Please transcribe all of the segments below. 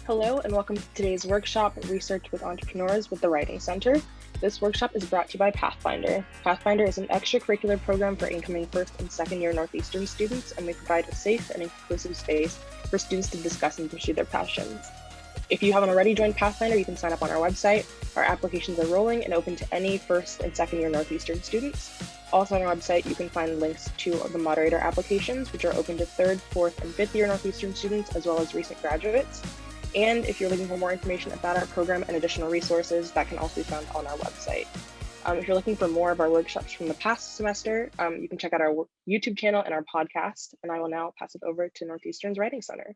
Hello and welcome to today's workshop, Research with Entrepreneurs with the Writing Center. This workshop is brought to you by Pathfinder. Pathfinder is an extracurricular program for incoming first and second year Northeastern students, and we provide a safe and inclusive space for students to discuss and pursue their passions. If you haven't already joined Pathfinder, you can sign up on our website. Our applications are rolling and open to any first and second year Northeastern students. Also on our website, you can find links to the moderator applications, which are open to third, fourth, and fifth year Northeastern students, as well as recent graduates. And if you're looking for more information about our program and additional resources, that can also be found on our website. If you're looking for more of our workshops from the past semester, you can check out our YouTube channel and our podcast. And I will now pass it over to Northeastern's Writing Center.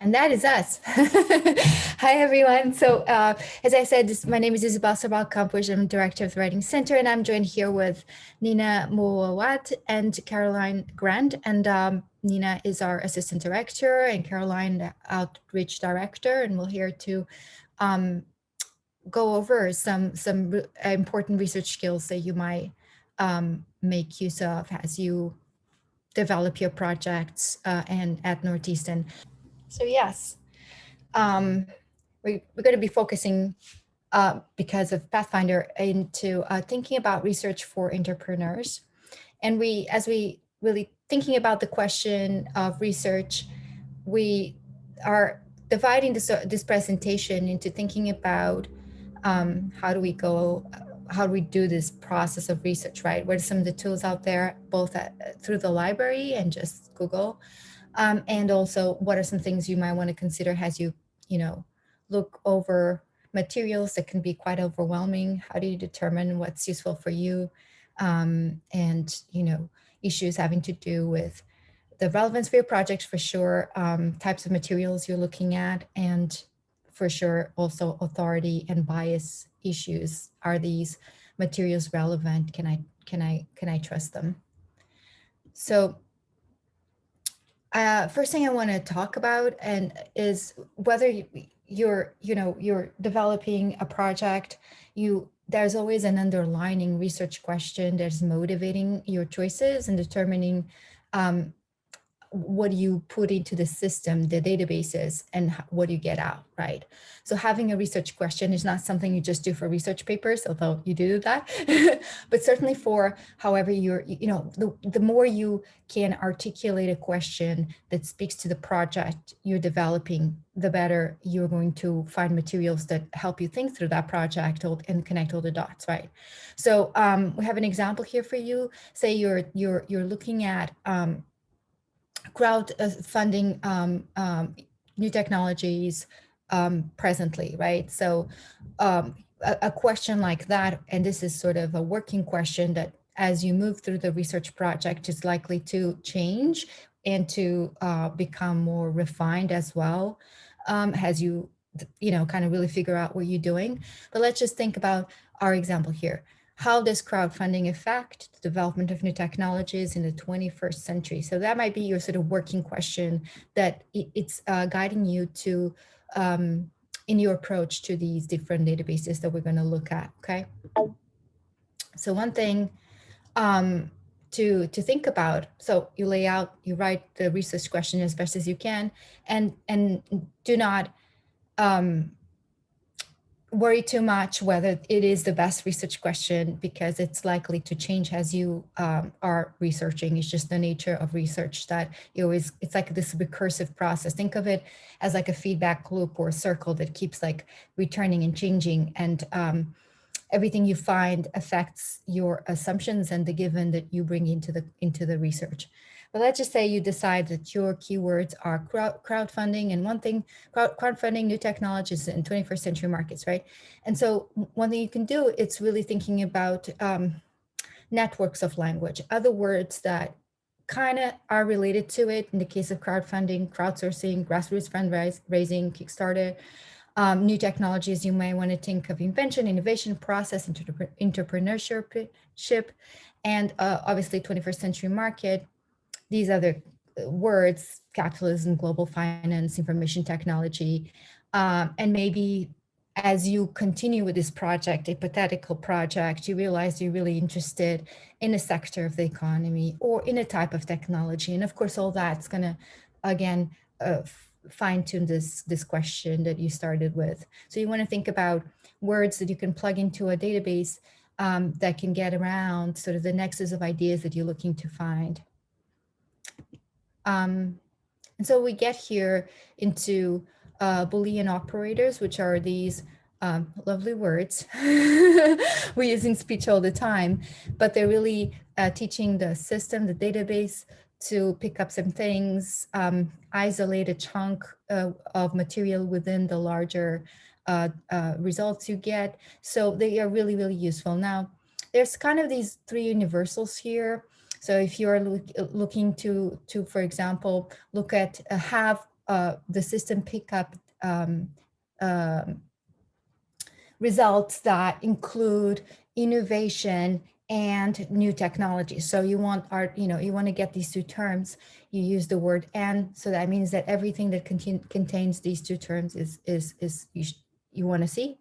And that is us. Hi, everyone. So as I said, my name is Isabel. I'm director of the Writing Center, and I'm joined here with Nina Moawat and Caroline Grant. And Nina is our assistant director and Caroline the outreach director. And we're here to go over some important research skills that you might make use of as you develop your projects and at Northeastern. So yes, we're going to be focusing because of Pathfinder into thinking about research for entrepreneurs. And as we really thinking about the question of research, we are dividing this presentation into thinking about how do we do this process of research, right? What are some of the tools out there, both through the library and just Google? And also, what are some things you might want to consider as you look over materials that can be quite overwhelming? How do you determine what's useful for you? And issues having to do with the relevance for your project, for sure, types of materials you're looking at, and for sure also authority and bias issues. Are these materials relevant? Can I trust them? So first thing I want to talk about is whether you're developing a project, there's always an underlying research question that's motivating your choices and determining what you put into the system, the databases, and what do you get out, right? So having a research question is not something you just do for research papers, although you do that, but certainly for however the more you can articulate a question that speaks to the project you're developing, the better you're going to find materials that help you think through that project and connect all the dots, right? So we have an example here for you. Say you're looking at crowdfunding new technologies presently, right? So a question like that, and this is sort of a working question that as you move through the research project is likely to change and to become more refined as well as you kind of really figure out what you're doing. But let's just think about our example here. How does crowdfunding affect the development of new technologies in the 21st century? So that might be your sort of working question that it's guiding you to in your approach to these different databases that we're going to look at, okay? So one thing to think about, so you write the research question as best as you can, and do not worry too much whether it is the best research question, because it's likely to change as you are researching. It's just the nature of research that it's like this recursive process. Think of it as like a feedback loop or a circle that keeps like returning and changing, and everything you find affects your assumptions and the given that you bring into the research. But let's just say you decide that your keywords are crowdfunding, and one thing, crowdfunding, new technologies in 21st century markets, right? And so one thing you can do, it's really thinking about networks of language, other words that kind of are related to it. In the case of crowdfunding, crowdsourcing, grassroots fundraising, Kickstarter, new technologies, you may want to think of invention, innovation, process, entrepreneurship, and obviously 21st century market. These other words, capitalism, global finance, information technology, and maybe as you continue with this project, a hypothetical project, you realize you're really interested in a sector of the economy or in a type of technology. And of course, all that's going to again, fine tune this question that you started with. So you want to think about words that you can plug into a database that can get around sort of the nexus of ideas that you're looking to find. And so we get here into Boolean operators, which are these lovely words we use in speech all the time, but they're really teaching the system, the database, to pick up some things, isolate a chunk of material within the larger results you get. So they are really, really useful. Now, there's kind of these three universals here. So if you're looking to, for example, look at have the system pick up results that include innovation and new technology. So you want you want to get these two terms, you use the word "and," so that means that everything that contains these two terms is you want to see.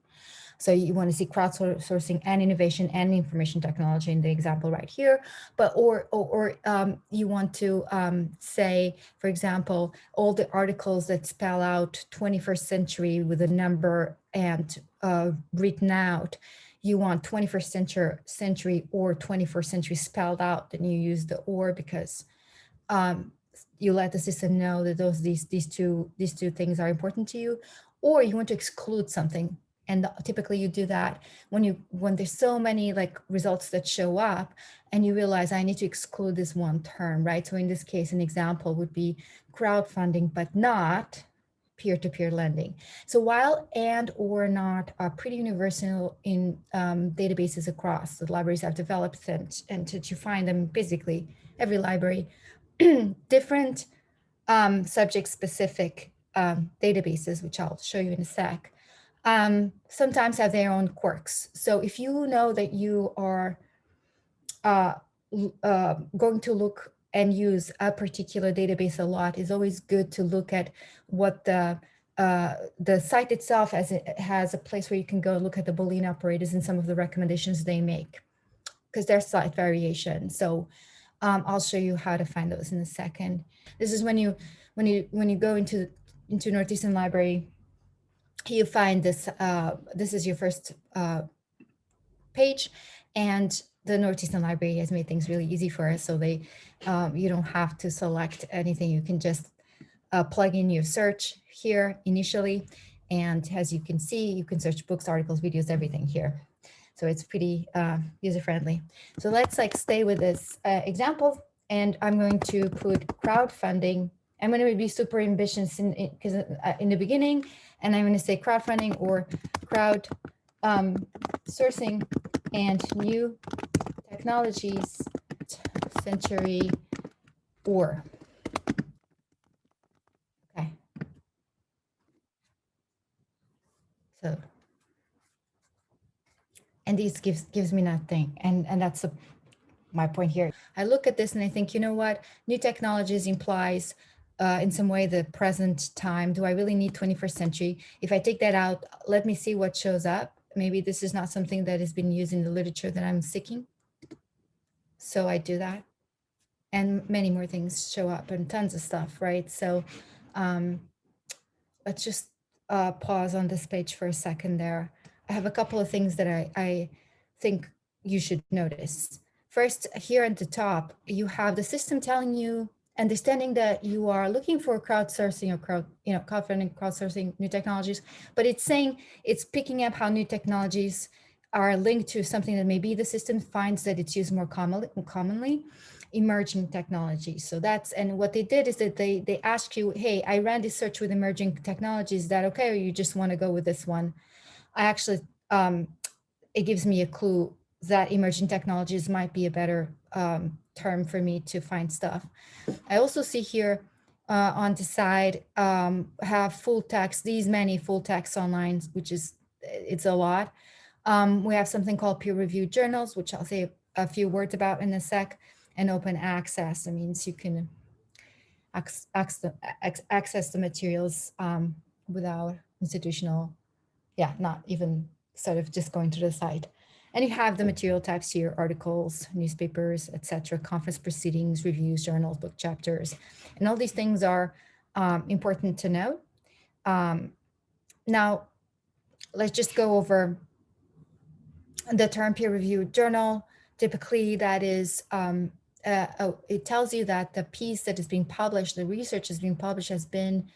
So you want to see crowdsourcing and innovation and information technology in the example right here, but or you want to say, for example, all the articles that spell out 21st century with a number and written out. You want 21st century or 21st century spelled out, then you use the or, because you let the system know that these two things are important to you. Or you want to exclude something. And typically you do that when there's so many like results that show up and you realize I need to exclude this one term, right? So in this case, an example would be crowdfunding, but not peer-to-peer lending. So while and or not are pretty universal in databases across the libraries have developed, and that you find them basically every library, different subject-specific databases, which I'll show you in a sec, sometimes have their own quirks. So if you know that you are going to look and use a particular database a lot, it's always good to look at what the site itself has a place where you can go look at the Boolean operators and some of the recommendations they make, because there's slight variation. So I'll show you how to find those in a second. This is when you go into Northeastern Library, you find this, this is your first page, and the Northeastern Library has made things really easy for us. So they, you don't have to select anything. You can just plug in your search here initially. And as you can see, you can search books, articles, videos, everything here. So it's pretty user-friendly. So let's stay with this example. And I'm going to put crowdfunding. I'm going to be super ambitious in the beginning, and I'm going to say crowdfunding or crowd sourcing and new technologies century or. Okay. So, and this gives me nothing, and that's my point here. I look at this and I think, you know what, new technologies implies in some way the present time. Do I really need 21st century? If I take that out, let me see what shows up. Maybe this is not something that has been used in the literature that I'm seeking. So I do that. And many more things show up and tons of stuff, right? So let's just pause on this page for a second there. I have a couple of things that I think you should notice. First, here at the top, you have the system telling you, understanding that you are looking for crowdsourcing or crowdfunding, crowdsourcing new technologies, but it's saying it's picking up how new technologies are linked to something that maybe the system finds that it's used more commonly, emerging technologies. So that's, and what they did is that they ask you, hey, I ran this search with emerging technologies, is that okay, or you just want to go with this one? I actually, it gives me a clue that emerging technologies might be a better term for me to find stuff. I also see here on the side have full text, these many full text online, which is, it's a lot. We have something called peer-reviewed journals, which I'll say a few words about in a sec, and open access. That means you can access the materials without institutional, not even sort of just going to the site. And you have the material types here: articles, newspapers, etc., conference proceedings, reviews, journals, book chapters. And all these things are important to know. Now, let's just go over the term peer-reviewed journal. Typically, that is, it tells you that the piece that is being published, the research is being published, has been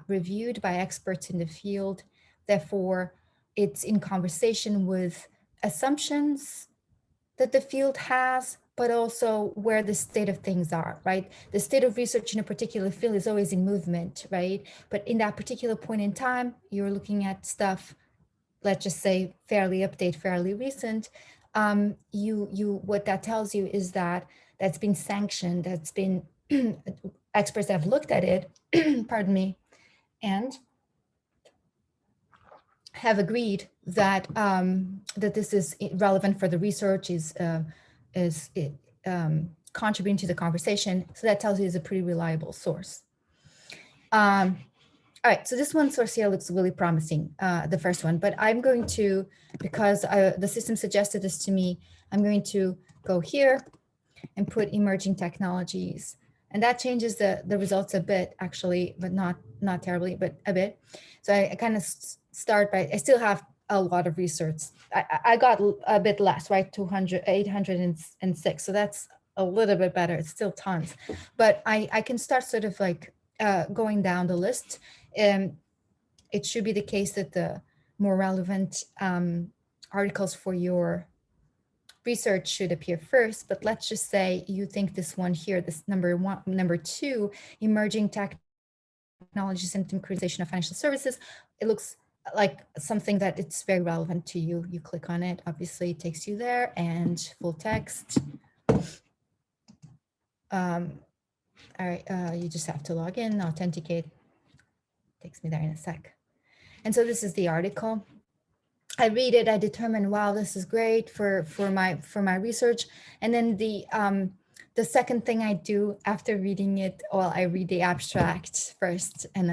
reviewed by experts in the field. Therefore, it's in conversation with assumptions that the field has, but also where the state of things are, right? The state of research in a particular field is always in movement, right? But in that particular point in time, you're looking at stuff, let's just say fairly update, fairly recent. What that tells you is that that's been sanctioned, that's been experts have looked at it, pardon me, and have agreed that that this is relevant for the research, is contributing to the conversation. So that tells you it's a pretty reliable source. All right, so this one source here looks really promising, the first one, but I'm going to, because the system suggested this to me, I'm going to go here and put emerging technologies. And that changes the results a bit, actually, but not terribly, but a bit. So I kind of start by, I still have a lot of research. I got a bit less, right? 806. So that's a little bit better. It's still tons, but I can start sort of like going down the list. It should be the case that the more relevant articles for your research should appear first, but let's just say you think this one here, this number 2, emerging technologies and democratization of financial services, it looks like something that it's very relevant to you. You click on it, obviously it takes you there, and full text. All right, you just have to log in, authenticate. Takes me there in a sec. And so this is the article. I read it, I determine, wow, this is great for my research. And then the second thing I do after reading it, well, I read the abstract first, and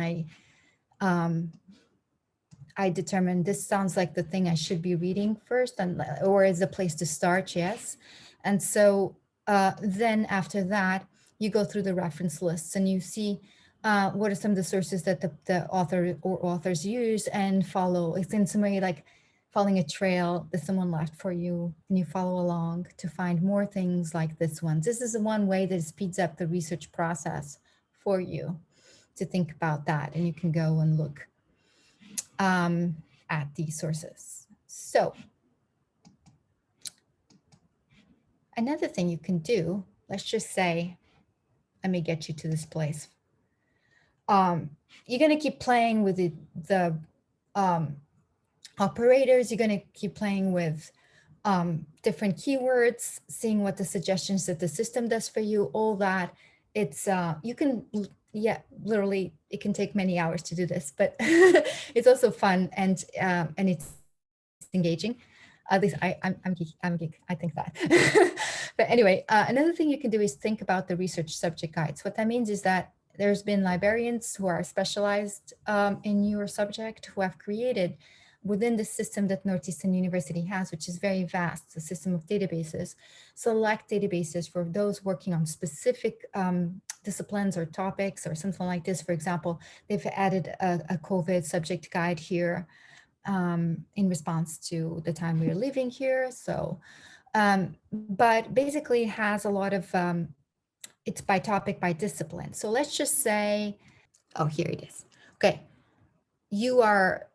I determine this sounds like the thing I should be reading first, or is a place to start, yes. And so then after that, you go through the reference lists and you see what are some of the sources that the author or authors use and follow. It's in some way like following a trail that someone left for you, and you follow along to find more things like this one. This is one way that speeds up the research process for you, to think about that, and you can go and look at these sources. So another thing you can do, let's just say, let me get you to this place. You're going to keep playing with the operators. You're going to keep playing with different keywords, seeing what the suggestions that the system does for you, all that. It's, you can, yeah, literally, it can take many hours to do this, but it's also fun, and it's engaging. At least I'm geek, I think that. But anyway, another thing you can do is think about the research subject guides. What that means is that there's been librarians who are specialized in your subject, who have created within the system that Northeastern University has, which is very vast, a system of databases, select databases for those working on specific disciplines or topics or something like this. For example, they've added a COVID subject guide here in response to the time we're living here. So, but basically has a lot of, it's by topic, by discipline. So let's just say, oh, here it is. Okay, you are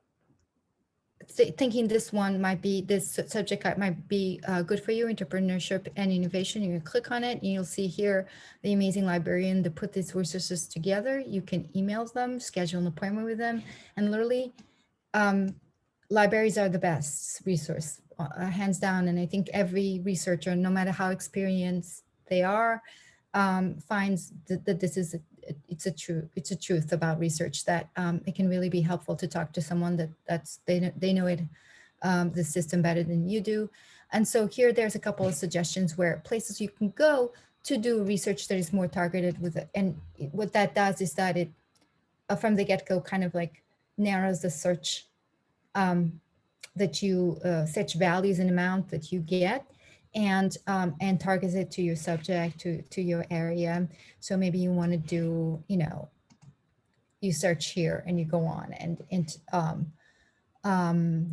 thinking this one might be, this subject might be good for you, entrepreneurship and innovation. You can click on it and you'll see here the amazing librarian that put these resources together. You can email them, schedule an appointment with them, and literally libraries are the best resource, hands down. And I think every researcher, no matter how experienced they are, finds that this is it's a truth about research, that it can really be helpful to talk to someone they know it, the system better than you do. And so here there's a couple of suggestions where places you can go to do research that is more targeted with it. And what that does is that it from the get-go kind of like narrows the search that you search values and amount that you get, and targets it to your subject, to your area. So maybe you want to do, you know, you search here and you go on and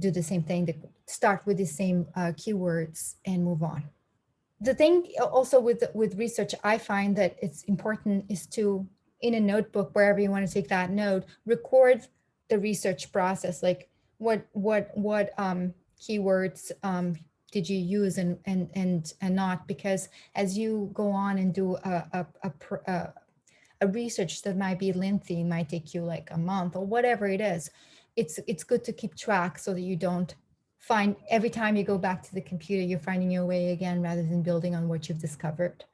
do the same thing, start with the same keywords and move on. The thing also with research, I find that it's important is to, in a notebook, wherever you want to take that note, record the research process, like what keywords did you use and not, because as you go on and do a research that might be lengthy, might take you like a month or whatever it is, it's good to keep track so that you don't find every time you go back to the computer, you're finding your way again rather than building on what you've discovered.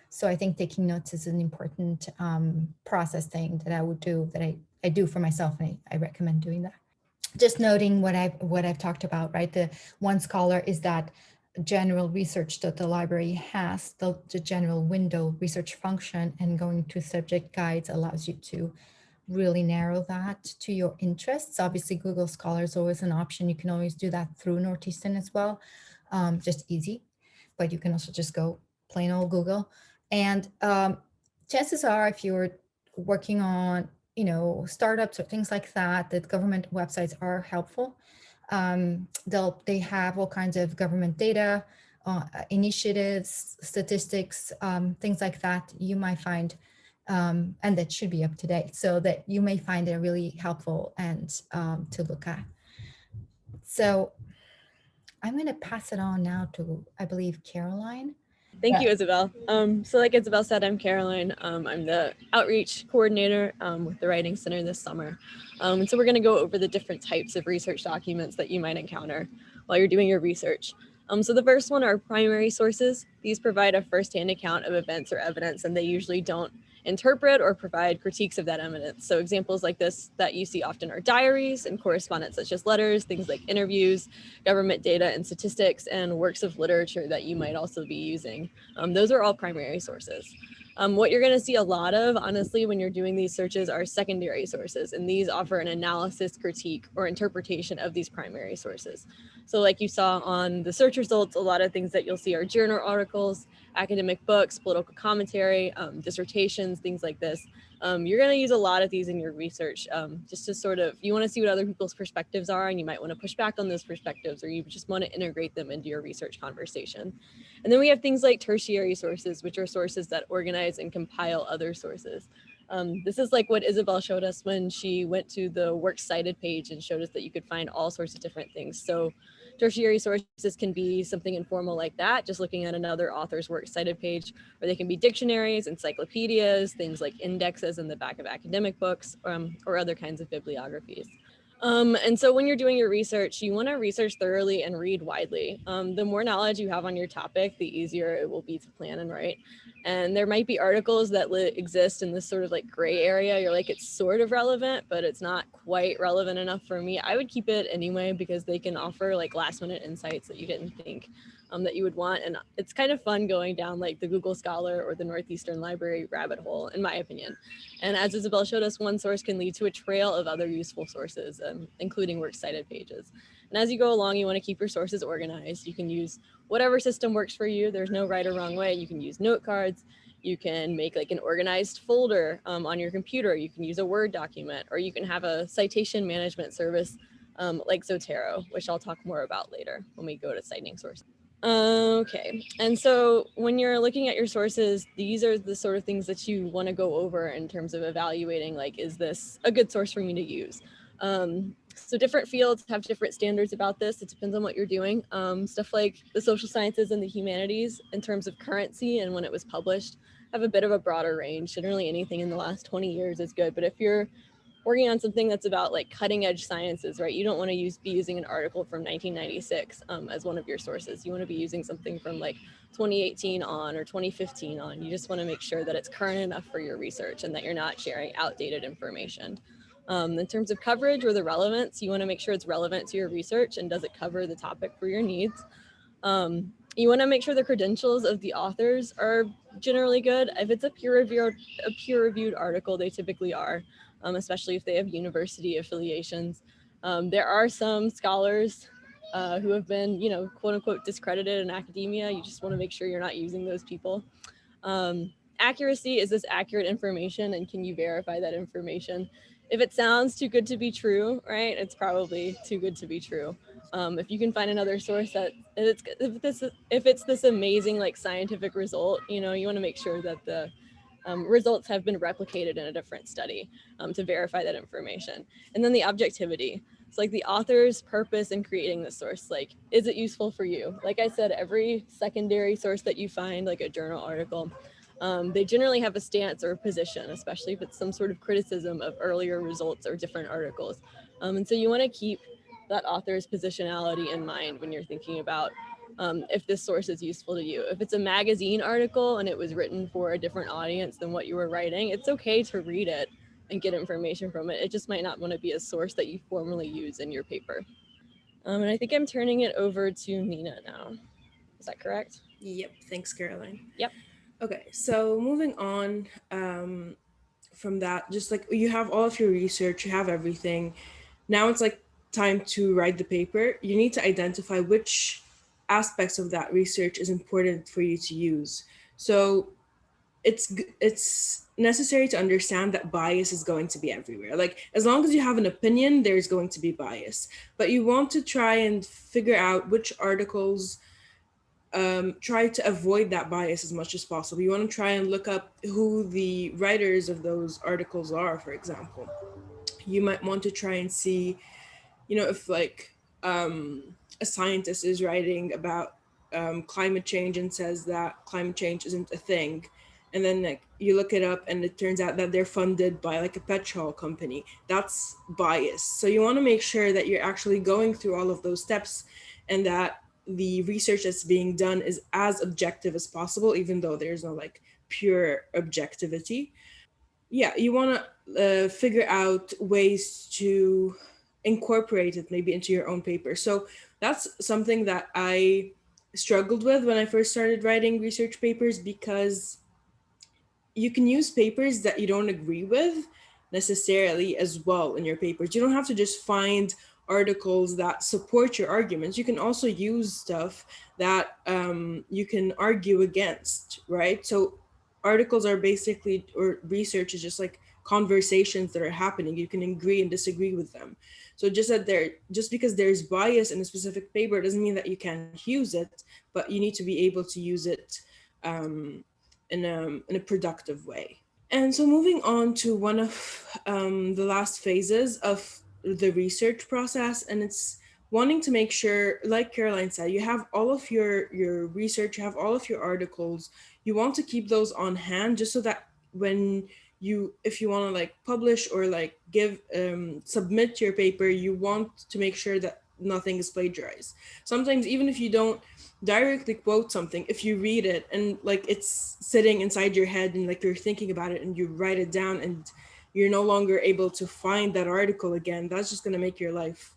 So I think taking notes is an important process thing that I would do, that I do for myself, and I recommend doing that. Just noting what I've talked about, right? The one scholar is that general research that the library has, the general window research function, and going to subject guides allows you to really narrow that to your interests. Obviously, Google Scholar is always an option. You can always do that through Northeastern as well, just easy. But you can also just go plain old Google. And chances are, if you're working on, startups or things like that, that government websites are helpful. They have all kinds of government data, initiatives, statistics, things like that. You might find. And that should be up to date, so that you may find it really helpful and to look at. So I'm going to pass it on now to, I believe, Caroline. Thank you, Isabel. So like Isabel said, I'm Caroline. I'm the outreach coordinator with the Writing Center this summer. And so we're going to go over the different types of research documents that you might encounter while you're doing your research. So the first one are primary sources. These provide a firsthand account of events or evidence, and they usually don't interpret or provide critiques of that evidence. So examples like this that you see often are diaries and correspondence such as letters, things like interviews, government data and statistics, and works of literature that you might also be using. Those are all primary sources. What you're going to see a lot of, honestly, when you're doing these searches are secondary sources, and these offer an analysis, critique, or interpretation of these primary sources. So like you saw on the search results, a lot of things that you'll see are journal articles, academic books, political commentary, dissertations, things like this. You're going to use a lot of these in your research, just to sort of, you want to see what other people's perspectives are, and you might want to push back on those perspectives, or you just want to integrate them into your research conversation. And then we have things like tertiary sources, which are sources that organize and compile other sources. This is like what Isabel showed us when she went to the works cited page and showed us that you could find all sorts of different things. So tertiary sources can be something informal like that, just looking at another author's works cited page, or they can be dictionaries, encyclopedias, things like indexes in the back of academic books, or other kinds of bibliographies. And so when you're doing your research, you want to research thoroughly and read widely. The more knowledge you have on your topic, the easier it will be to plan and write. And there might be articles that exist in this sort of like gray area. You're like, it's sort of relevant, but it's not quite relevant enough for me. I would keep it anyway, because they can offer like last minute insights that you didn't think that you would want. And it's kind of fun going down like the Google Scholar or the Northeastern Library rabbit hole, in my opinion. And as Isabel showed us, one source can lead to a trail of other useful sources, including works cited pages. And as you go along, you want to keep your sources organized. You can use whatever system works for you. There's no right or wrong way. You can use note cards. You can make like an organized folder on your computer. You can use a Word document, or you can have a citation management service like Zotero, which I'll talk more about later when we go to citing sources. Okay, and so when you're looking at your sources, these are the sort of things that you want to go over in terms of evaluating, like, is this a good source for me to use? So different fields have different standards about this. It depends on what you're doing. Stuff like the social sciences and the humanities, in terms of currency and when it was published, have a bit of a broader range. Generally anything in the last 20 years is good, but if you're working on something that's about like cutting edge sciences, right? You don't want to be using an article from 1996 as one of your sources. You want to be using something from like 2018 on or 2015 on. You just want to make sure that it's current enough for your research and that you're not sharing outdated information. In terms of coverage or the relevance, you want to make sure it's relevant to your research and does it cover the topic for your needs. You want to make sure the credentials of the authors are generally good. If it's a peer-reviewed article, they typically are. Especially if they have university affiliations. There are some scholars who have been, quote unquote, discredited in academia. You just want to make sure you're not using those people. Accuracy, is this accurate information, and can you verify that information? if it sounds too good to be true, right, it's probably too good to be true. If you can find another source that if it's this amazing like scientific result, you know, you want to make sure that the results have been replicated in a different study to verify that information. And then the objectivity. It's like the author's purpose in creating this source. Like, is it useful for you? Like I said, every secondary source that you find, like a journal article, they generally have a stance or a position, especially if it's some sort of criticism of earlier results or different articles. And so you want to keep that author's positionality in mind when you're thinking about if this source is useful to you. If it's a magazine article and it was written for a different audience than what you were writing, it's okay to read it and get information from it. It just might not want to be a source that you formally use in your paper. And I think I'm turning it over to Nina now. Is that correct? Yep. Thanks, Caroline. Yep. Okay, so moving on from that, just like you have all of your research, you have everything. Now it's like time to write the paper. You need to identify which aspects of that research is important for you to use. So it's necessary to understand that bias is going to be everywhere. Like, as long as you have an opinion, there's going to be bias. But you want to try and figure out which articles try to avoid that bias as much as possible. You want to try and look up who the writers of those articles are, for example. You might want to try and see, you know, if like a scientist is writing about climate change and says that climate change isn't a thing, and then like you look it up and it turns out that they're funded by like a petrol company. That's bias. So you want to make sure that you're actually going through all of those steps and that the research that's being done is as objective as possible, even though there's no like pure objectivity. Yeah, you want to figure out ways to incorporate it maybe into your own paper. So that's something that I struggled with when I first started writing research papers, because you can use papers that you don't agree with necessarily as well in your papers. You don't have to just find articles that support your arguments. You can also use stuff that you can argue against, right? So articles are basically, or research is just like conversations that are happening. You can agree and disagree with them. So just because there's bias in a specific paper doesn't mean that you can't use it, but you need to be able to use it in a productive way. And so moving on to one of the last phases of the research process, and it's wanting to make sure, like Caroline said, you have all of your research, you have all of your articles. You want to keep those on hand just so that when if you want to like publish or like submit your paper, you want to make sure that nothing is plagiarized. Sometimes even if you don't directly quote something, if you read it and like it's sitting inside your head and like you're thinking about it and you write it down and you're no longer able to find that article again, that's just going to make your life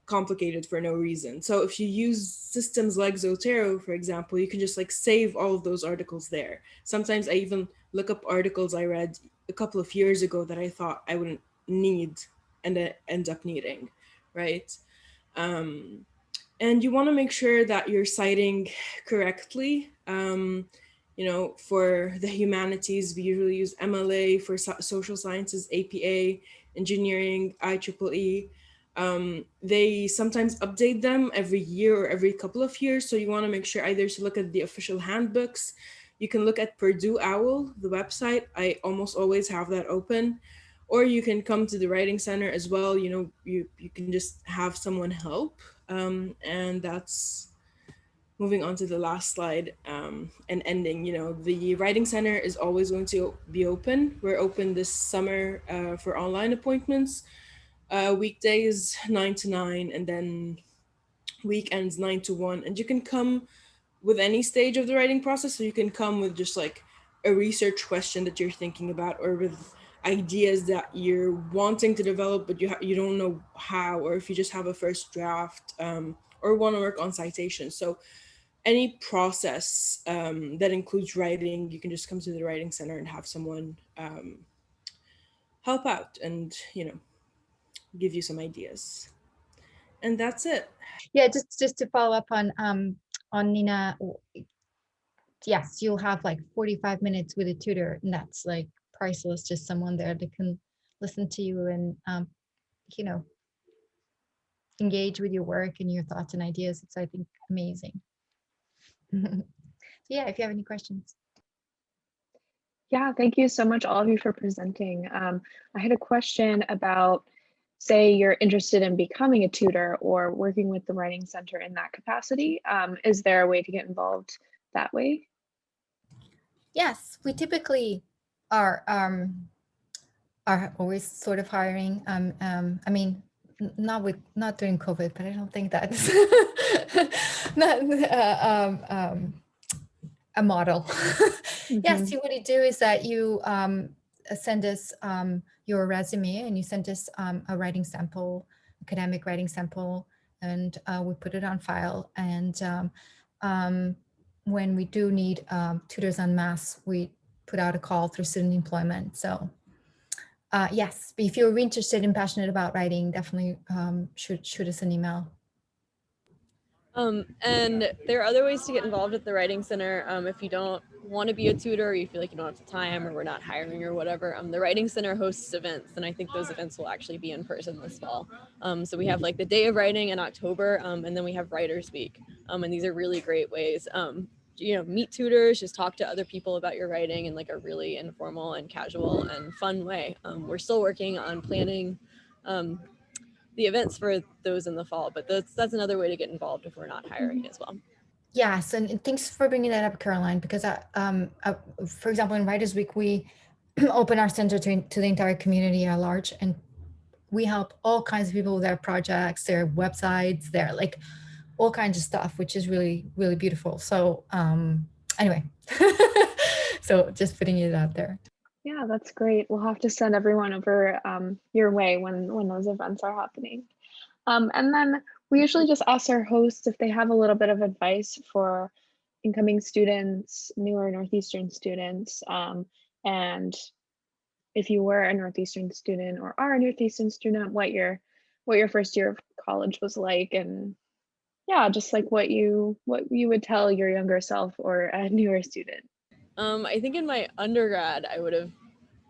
complicated for no reason. So if you use systems like Zotero, for example, you can just like save all of those articles there. Sometimes I even look up articles I read a couple of years ago that I thought I wouldn't need and I end up needing, right? And you want to make sure that you're citing correctly. For the humanities, we usually use MLA. For social sciences, APA, engineering, IEEE. They sometimes update them every year or every couple of years. So you want to make sure either to look at the official handbooks. You can look at Purdue OWL, the website. I almost always have that open. Or you can come to the Writing Center as well. You can just have someone help. And that's moving on to the last slide and ending. The Writing Center is always going to be open. We're open this summer for online appointments. Weekdays 9 to 9, and then weekends 9 to 1. And you can come with any stage of the writing process. So you can come with just like a research question that you're thinking about, or with ideas that you're wanting to develop, but you don't know how, or if you just have a first draft or want to work on citations. So any process that includes writing, you can just come to the Writing Center and have someone help out and, give you some ideas. And that's it. Yeah, just to follow up on Nina, yes, you'll have like 45 minutes with a tutor, and that's like priceless. Just someone there that can listen to you and, engage with your work and your thoughts and ideas. It's, I think, amazing. So yeah, if you have any questions. Yeah, thank you so much, all of you, for presenting. I had a question about, say you're interested in becoming a tutor or working with the Writing Center in that capacity. Is there a way to get involved that way? Yes, we typically are always sort of hiring. I mean, not during COVID, but I don't think that's not a model. Yes, what you do is that you send us your resume, and you send us a writing sample, academic writing sample, and we put it on file. And when we do need tutors en masse, we put out a call through student employment. So yes, if you're interested and passionate about writing, definitely shoot us an email. And there are other ways to get involved at the Writing Center. If you don't want to be a tutor, or you feel like you don't have the time, or we're not hiring or whatever, the Writing Center hosts events, and I think those events will actually be in person this fall. So we have like the Day of Writing in October, and then we have Writers Week, and these are really great ways. Meet tutors, just talk to other people about your writing in like a really informal and casual and fun way. We're still working on planning the events for those in the fall, but that's another way to get involved if we're not hiring as well. Yes, and thanks for bringing that up, Caroline, because for example, in Writers Week, we open our center to the entire community at large, and we help all kinds of people with their projects, their websites, their like all kinds of stuff, which is really, really beautiful. So anyway, so just putting it out there. Yeah, that's great. We'll have to send everyone over your way when those events are happening. And then we usually just ask our hosts if they have a little bit of advice for incoming students, newer Northeastern students, and if you were a Northeastern student or are a Northeastern student, what your first year of college was like, and yeah, just like what you would tell your younger self or a newer student. I think in my undergrad, I would have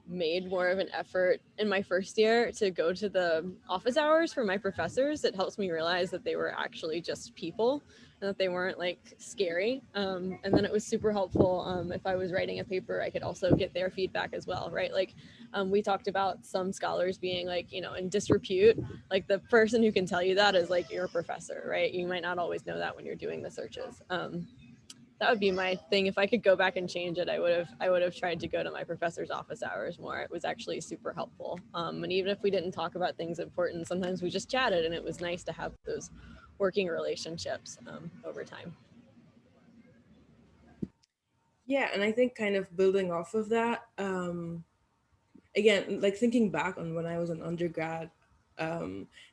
made more of an effort in my first year to go to the office hours for my professors. It helps me realize that they were actually just people and that they weren't like scary. And then it was super helpful. If I was writing a paper, I could also get their feedback as well, right? Like we talked about some scholars being like, in disrepute, like the person who can tell you that is like your professor, right? You might not always know that when you're doing the searches. That would be my thing. If I could go back and change it, I would have tried to go to my professor's office hours more. It was actually super helpful. And even if we didn't talk about things important, sometimes we just chatted, and it was nice to have those working relationships over time. Yeah, and I think kind of building off of that, again, like thinking back on when I was an undergrad,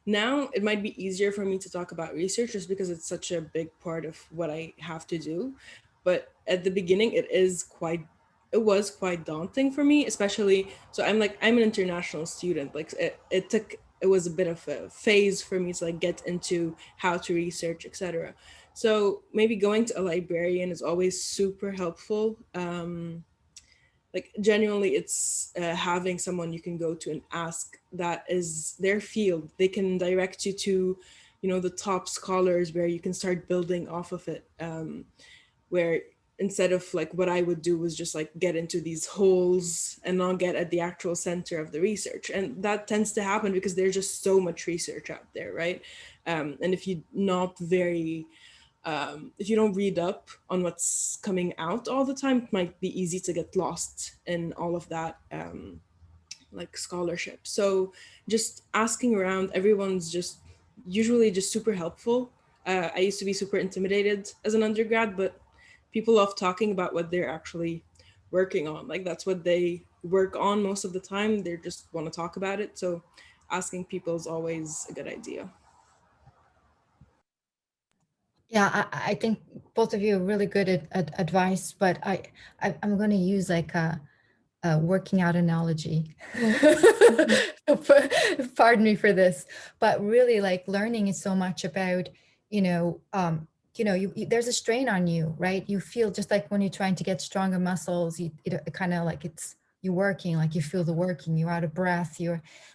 now it might be easier for me to talk about research just because it's such a big part of what I have to do. But at the beginning, it was quite daunting for me, especially, so I'm an international student. Like it was a bit of a phase for me to like get into how to research, etc. So maybe going to a librarian is always super helpful. Like genuinely, it's having someone you can go to and ask that is their field. They can direct you to the top scholars where you can start building off of it, where instead of like what I would do was just like get into these holes and not get at the actual center of the research. And that tends to happen because there's just so much research out there, right? And if you're not very if you don't read up on what's coming out all the time, it might be easy to get lost in all of that like scholarship. So just asking around, everyone's just usually just super helpful. I used to be super intimidated as an undergrad, but people love talking about what they're actually working on. Like that's what they work on most of the time. They just want to talk about it. So asking people is always a good idea. Yeah, I think both of you are really good at advice, but I'm going to use like a working out analogy. Pardon me for this, but really like learning is so much about, there's a strain on you, right? You feel just like when you're trying to get stronger muscles, it kind of like it's you're working, like you feel the working, you're out of breath,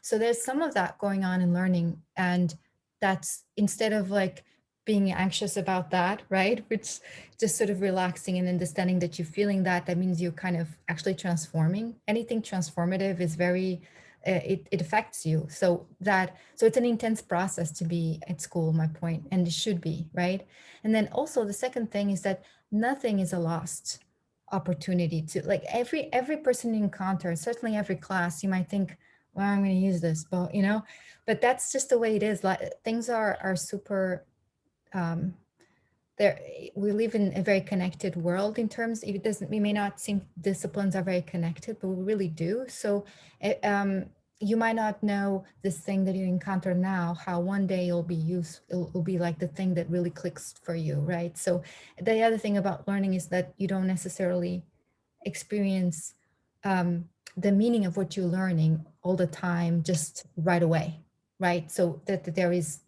so there's some of that going on in learning. And that's, instead of like being anxious about that, right? Which just sort of relaxing and understanding that you're feeling that means you're kind of actually transforming. Anything transformative is very, it affects you. So it's an intense process to be at school, my point, and it should be, right? And then also the second thing is that nothing is a lost opportunity to, like, every person you encounter, certainly every class, you might think, well, I'm going to use this, but but that's just the way it is. Like, things are super, there, we live in a very connected world in terms, we may not seem disciplines are very connected, but we really do. So you might not know this thing that you encounter now, how one day it'll be like the thing that really clicks for you, right? So the other thing about learning is that you don't necessarily experience the meaning of what you're learning all the time, just right away, right? So that there is,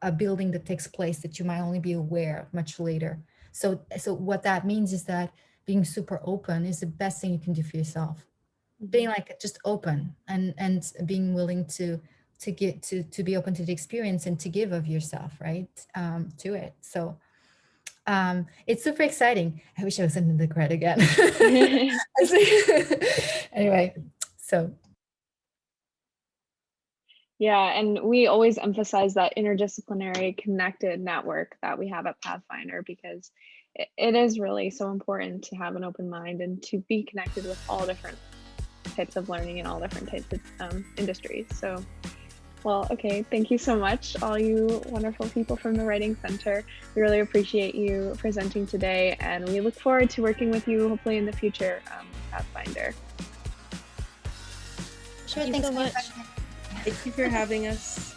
a building that takes place that you might only be aware much later. So what that means is that being super open is the best thing you can do for yourself. Being like just open and being willing to be open to the experience and to give of yourself, right, to it. So it's super exciting. I wish I was in the grad again. Anyway, so. Yeah, and we always emphasize that interdisciplinary connected network that we have at Pathfinder, because it is really so important to have an open mind and to be connected with all different types of learning and all different types of industries. So, well, okay, thank you so much, all you wonderful people from the Writing Center. We really appreciate you presenting today, and we look forward to working with you hopefully in the future with Pathfinder. Sure, Thank you so much. Thank you for having us.